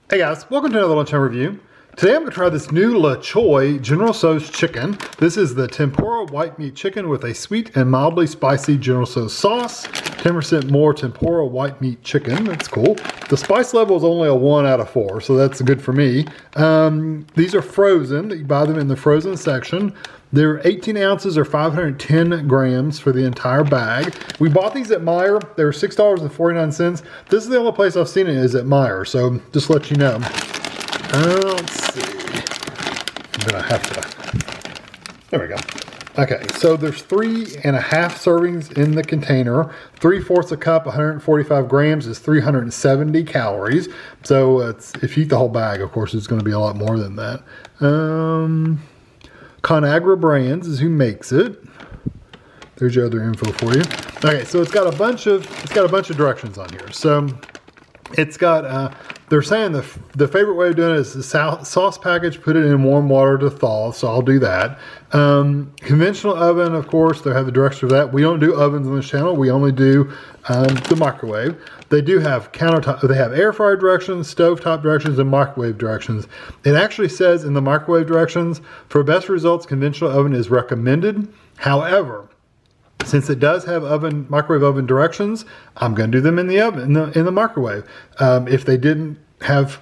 Hey guys, welcome to another Lunchtime review. Today I'm going to try this new Choy General Tso's chicken. This is the tempura white meat chicken with a sweet and mildly spicy General Tso sauce. 10% more tempura white meat chicken. That's cool. The spice level is only a 1 out of 4, so that's good for me. These are frozen. You buy them in the frozen section. They're 18 ounces or 510 grams for the entire bag. We bought these at Meijer. They were $6.49. This is the only place I've seen it is at Meijer, so just to let you know. Let's see. I'm gonna have to. There we go. Okay, so there's 3.5 servings in the container. 3/4 a cup, 145 grams is 370 calories. So if you eat the whole bag, of course, it's going to be a lot more than that. Conagra Brands is who makes it. There's your other info for you. Okay, so it's got a bunch of directions on here. So it's got they're saying the favorite way of doing it is the sauce package, put it in warm water to thaw, so I'll do that. Conventional oven, of course, they have the directions for that. We don't do ovens on this channel. We only do the microwave. They do have countertop, they have air fryer directions, stovetop directions, and microwave directions. It actually says in the microwave directions, for best results, conventional oven is recommended. However, since it does have microwave oven directions, I'm going to do them in the oven, in the microwave. If they didn't have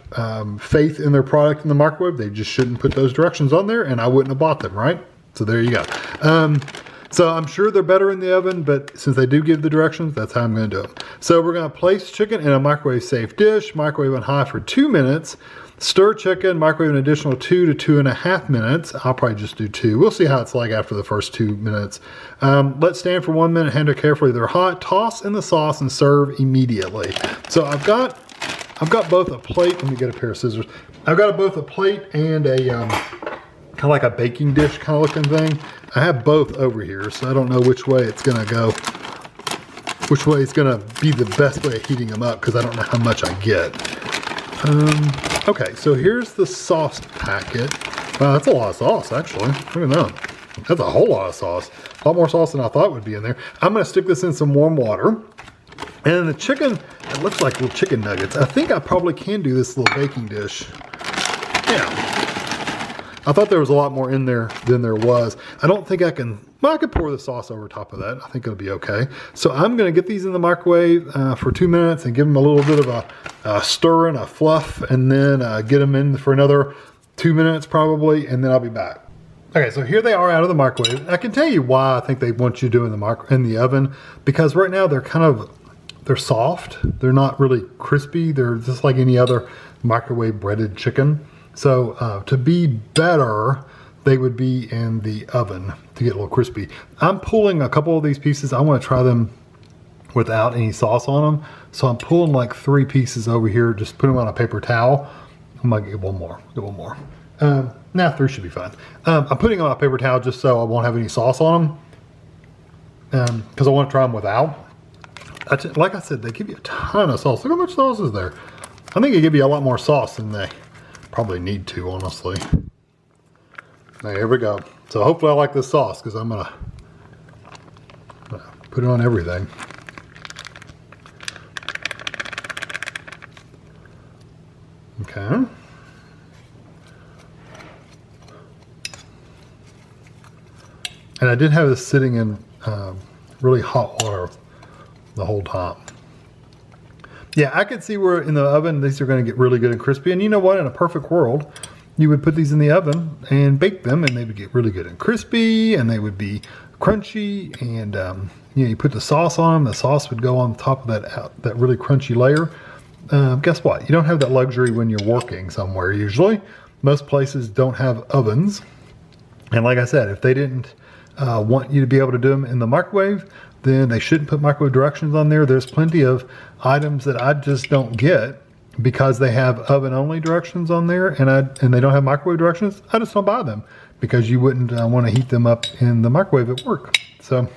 faith in their product in the microwave, they just shouldn't put those directions on there, and I wouldn't have bought them, right? So there you go. So I'm sure they're better in the oven, but since they do give the directions, that's how I'm going to do them. So we're going to place chicken in a microwave safe dish, microwave on high for 2 minutes. Stir chicken, microwave an additional 2 to 2.5 minutes. I'll probably just do 2. We'll see how it's like after the first 2 minutes. Let stand for 1 minute, handle carefully. They're hot. Toss in the sauce and serve immediately. So I've got both a plate. Let me get a pair of scissors. I've got both a plate and a kind of like a baking dish kind of looking thing. I have both over here, so I don't know which way it's gonna go. Which way it's gonna be the best way of heating them up, because I don't know how much I get. Okay, so here's the sauce packet. Wow, that's a lot of sauce, actually. Look at that. That's a whole lot of sauce. A lot more sauce than I thought would be in there. I'm gonna stick this in some warm water. And then the chicken, it looks like little chicken nuggets. I think I probably can do this little baking dish. Yeah. I thought there was a lot more in there than there was. I don't think I can, well, I could pour the sauce over top of that. I think it'll be okay. So I'm gonna get these in the microwave for 2 minutes and give them a little bit of a stir and a fluff, and then get them in for another 2 minutes probably, and then I'll be back. Okay, so here they are out of the microwave. I can tell you why I think they want you to do in the oven, because right now they're soft. They're not really crispy. They're just like any other microwave breaded chicken. So to be better, they would be in the oven to get a little crispy. I'm pulling a couple of these pieces. I want to try them without any sauce on them. So I'm pulling like 3 pieces over here, just put them on a paper towel. I might get one more, Nah, 3 should be fine. I'm putting them on a paper towel just so I won't have any sauce on them, because I want to try them without. Like I said, they give you a ton of sauce. Look how much sauce is there. I think they give you a lot more sauce than they probably need to, honestly. Now, here we go. So hopefully I like this sauce, because I'm gonna put it on everything. Okay. And I did have this sitting in really hot water the whole time. Yeah, I could see where in the oven these are going to get really good and crispy. And you know what? In a perfect world, you would put these in the oven and bake them, and they would get really good and crispy, and they would be crunchy. And you put the sauce on them. The sauce would go on top of that really crunchy layer. Guess what? You don't have that luxury when you're working somewhere. Usually, most places don't have ovens. And like I said, if they didn't want you to be able to do them in the microwave, then they shouldn't put microwave directions on there. There's plenty of items that I just don't get because they have oven only directions on there, and they don't have microwave directions. I just don't buy them, because you wouldn't want to heat them up in the microwave at work. So,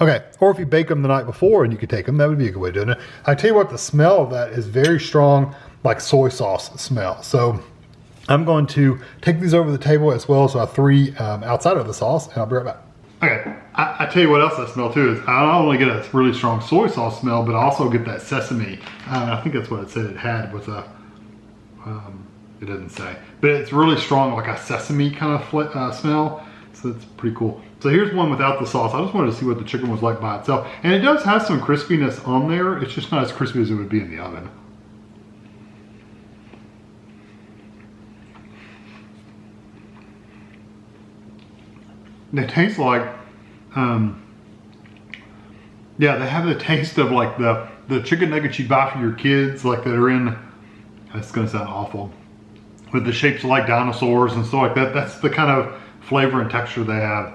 okay, or if you bake them the night before and you could take them, that would be a good way of doing it. I tell you what, the smell of that is very strong, like soy sauce smell. So I'm going to take these over the table, as well as 3 outside of the sauce, and I'll be right back. Okay, I tell you what else I smell too, is I not only get a really strong soy sauce smell, but I also get that sesame. I think that's what it said it had, with a It doesn't say, but it's really strong, like a sesame kind of smell. So that's pretty cool. So here's one without the sauce. I just wanted to see what the chicken was like by itself. And it does have some crispiness on there. It's just not as crispy as it would be in the oven. They taste like, yeah, they have the taste of like the chicken nuggets you buy for your kids, like that are in, it's gonna sound awful, with the shapes like dinosaurs and stuff like that. That's the kind of flavor and texture they have.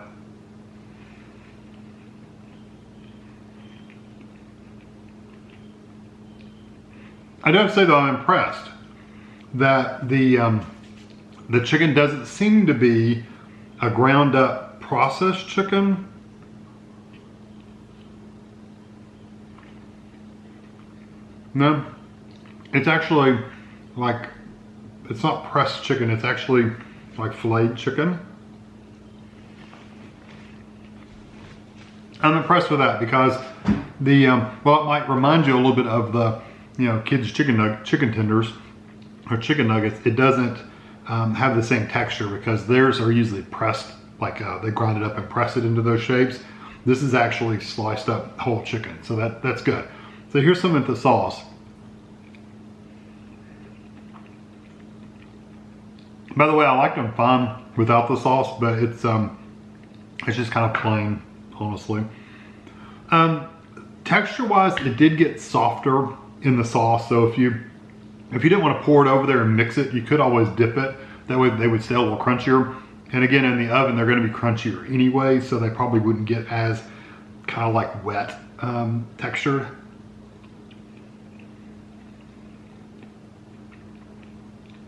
I do have to say though, I'm impressed that the chicken doesn't seem to be a ground up processed chicken. No, it's actually like, it's not pressed chicken, it's actually like filleted chicken. I'm impressed with that because the, well, it might remind you a little bit of the, you know, kids' chicken tenders or chicken nuggets. It doesn't have the same texture because theirs are usually pressed, like they grind it up and press it into those shapes. This is actually sliced up whole chicken, so that's good. So here's some of the sauce. By the way, I like them fine without the sauce, but it's just kind of plain, honestly. Texture-wise, it did get softer in the sauce, so if you didn't want to pour it over there and mix it, you could always dip it. That way they would stay a little crunchier. And again, in the oven, they're going to be crunchier anyway, so they probably wouldn't get as kind of like wet textured.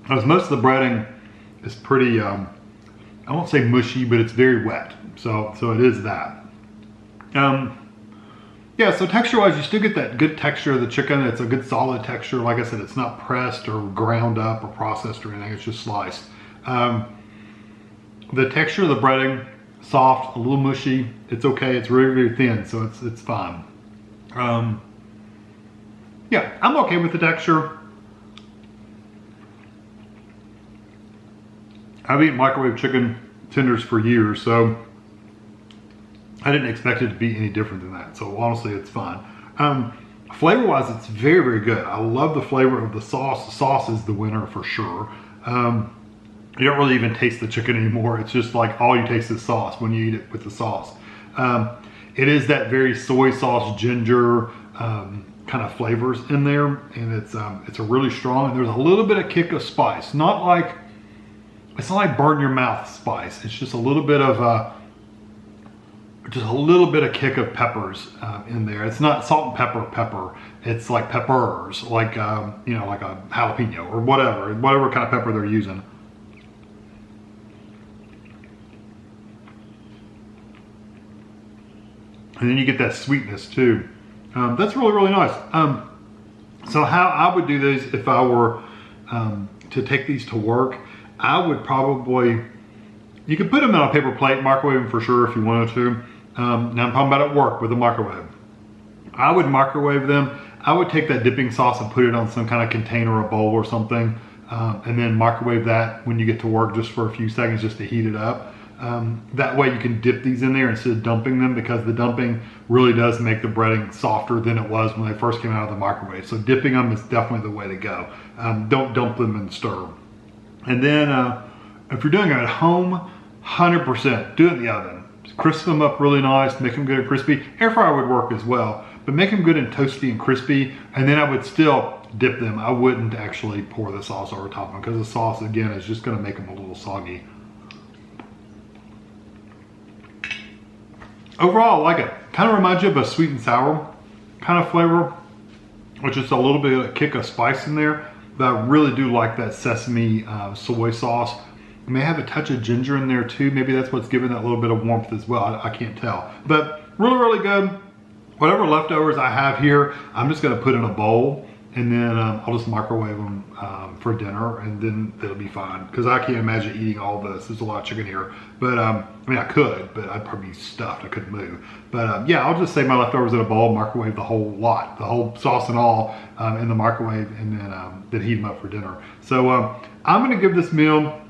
Because most of the breading is pretty, I won't say mushy, but it's very wet. So it is that. Yeah, so texture-wise, you still get that good texture of the chicken. It's a good solid texture. Like I said, it's not pressed or ground up or processed or anything. It's just sliced. The texture of the breading, soft, a little mushy. It's okay. It's very, very thin, so it's fine. Yeah, I'm okay with the texture. I've eaten microwave chicken tenders for years, so I didn't expect it to be any different than that. So honestly, it's fine. Flavor-wise, it's very, very good. I love the flavor of the sauce. The sauce is the winner for sure. You don't really even taste the chicken anymore. It's just like all you taste is sauce when you eat it with the sauce. It is that very soy sauce, ginger kind of flavors in there, and it's a really strong. And there's a little bit of kick of spice. It's not like burn your mouth spice. It's just a little bit of kick of peppers in there. It's not salt and pepper. It's like peppers, like you know, like a jalapeno or whatever kind of pepper they're using. And then you get that sweetness too. That's really, really nice. So how I would do these if I were to take these to work, I would probably, you could put them on a paper plate, microwave them for sure if you wanted to. Now I'm talking about at work with a microwave. I would microwave them. I would take that dipping sauce and put it on some kind of container or bowl or something, and then microwave that when you get to work just for a few seconds just to heat it up. That way you can dip these in there instead of dumping them, because the dumping really does make the breading softer than it was when they first came out of the microwave. So dipping them is definitely the way to go. Don't dump them and stir. And then if you're doing it at home, 100% do it in the oven. Just crisp them up really nice, make them good and crispy. Air fryer would work as well, but make them good and toasty and crispy. And then I would still dip them. I wouldn't actually pour the sauce over top of them, because the sauce, again, is just gonna make them a little soggy. Overall, I like it. Kind of reminds you of a sweet and sour kind of flavor, with just a little bit of a kick of spice in there. But I really do like that sesame soy sauce. It may have a touch of ginger in there too. Maybe that's what's giving that little bit of warmth as well. I can't tell. But really, really good. Whatever leftovers I have here, I'm just gonna put in a bowl and then I'll just microwave them for dinner, and then it'll be fine. Because I can't imagine eating all this. There's a lot of chicken here, but I mean I could, but I'd probably be stuffed. I couldn't move. But yeah, I'll just save my leftovers in a bowl, microwave the whole lot, the whole sauce and all in the microwave, and then heat them up for dinner. So I'm gonna give this meal.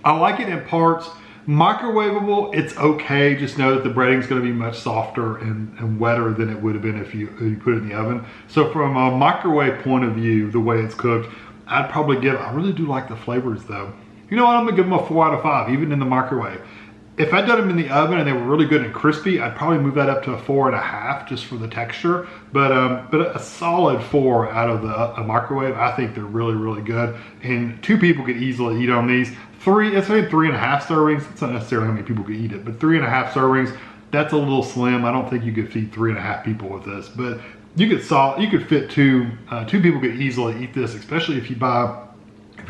I like it in parts. Microwavable, it's okay. Just know that the breading's gonna be much softer and wetter than it would have been if you put it in the oven. So from a microwave point of view, the way it's cooked, I'd probably give, I really do like the flavors though. You know what, I'm gonna give them a 4 out of 5, even in the microwave. If I'd done them in the oven and they were really good and crispy, I'd probably move that up to a 4.5 just for the texture. But a solid 4 out of the microwave. I think they're really, really good. And 2 people could easily eat on these. 3, let's say 3.5 servings. It's not necessarily how many people could eat it, but 3.5 servings, that's a little slim. I don't think you could feed 3.5 people with this, but you could fit 2 people could easily eat this, especially if you're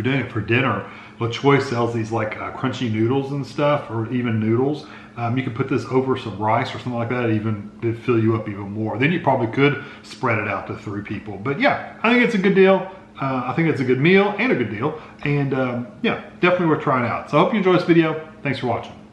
doing it for dinner. Choy sells these like crunchy noodles and stuff, or even noodles. You can put this over some rice or something like that, it'd fill you up even more. Then you probably could spread it out to 3 people. But yeah, I think it's a good deal. I think it's a good meal and a good deal. And yeah, definitely worth trying out. So I hope you enjoyed this video. Thanks for watching.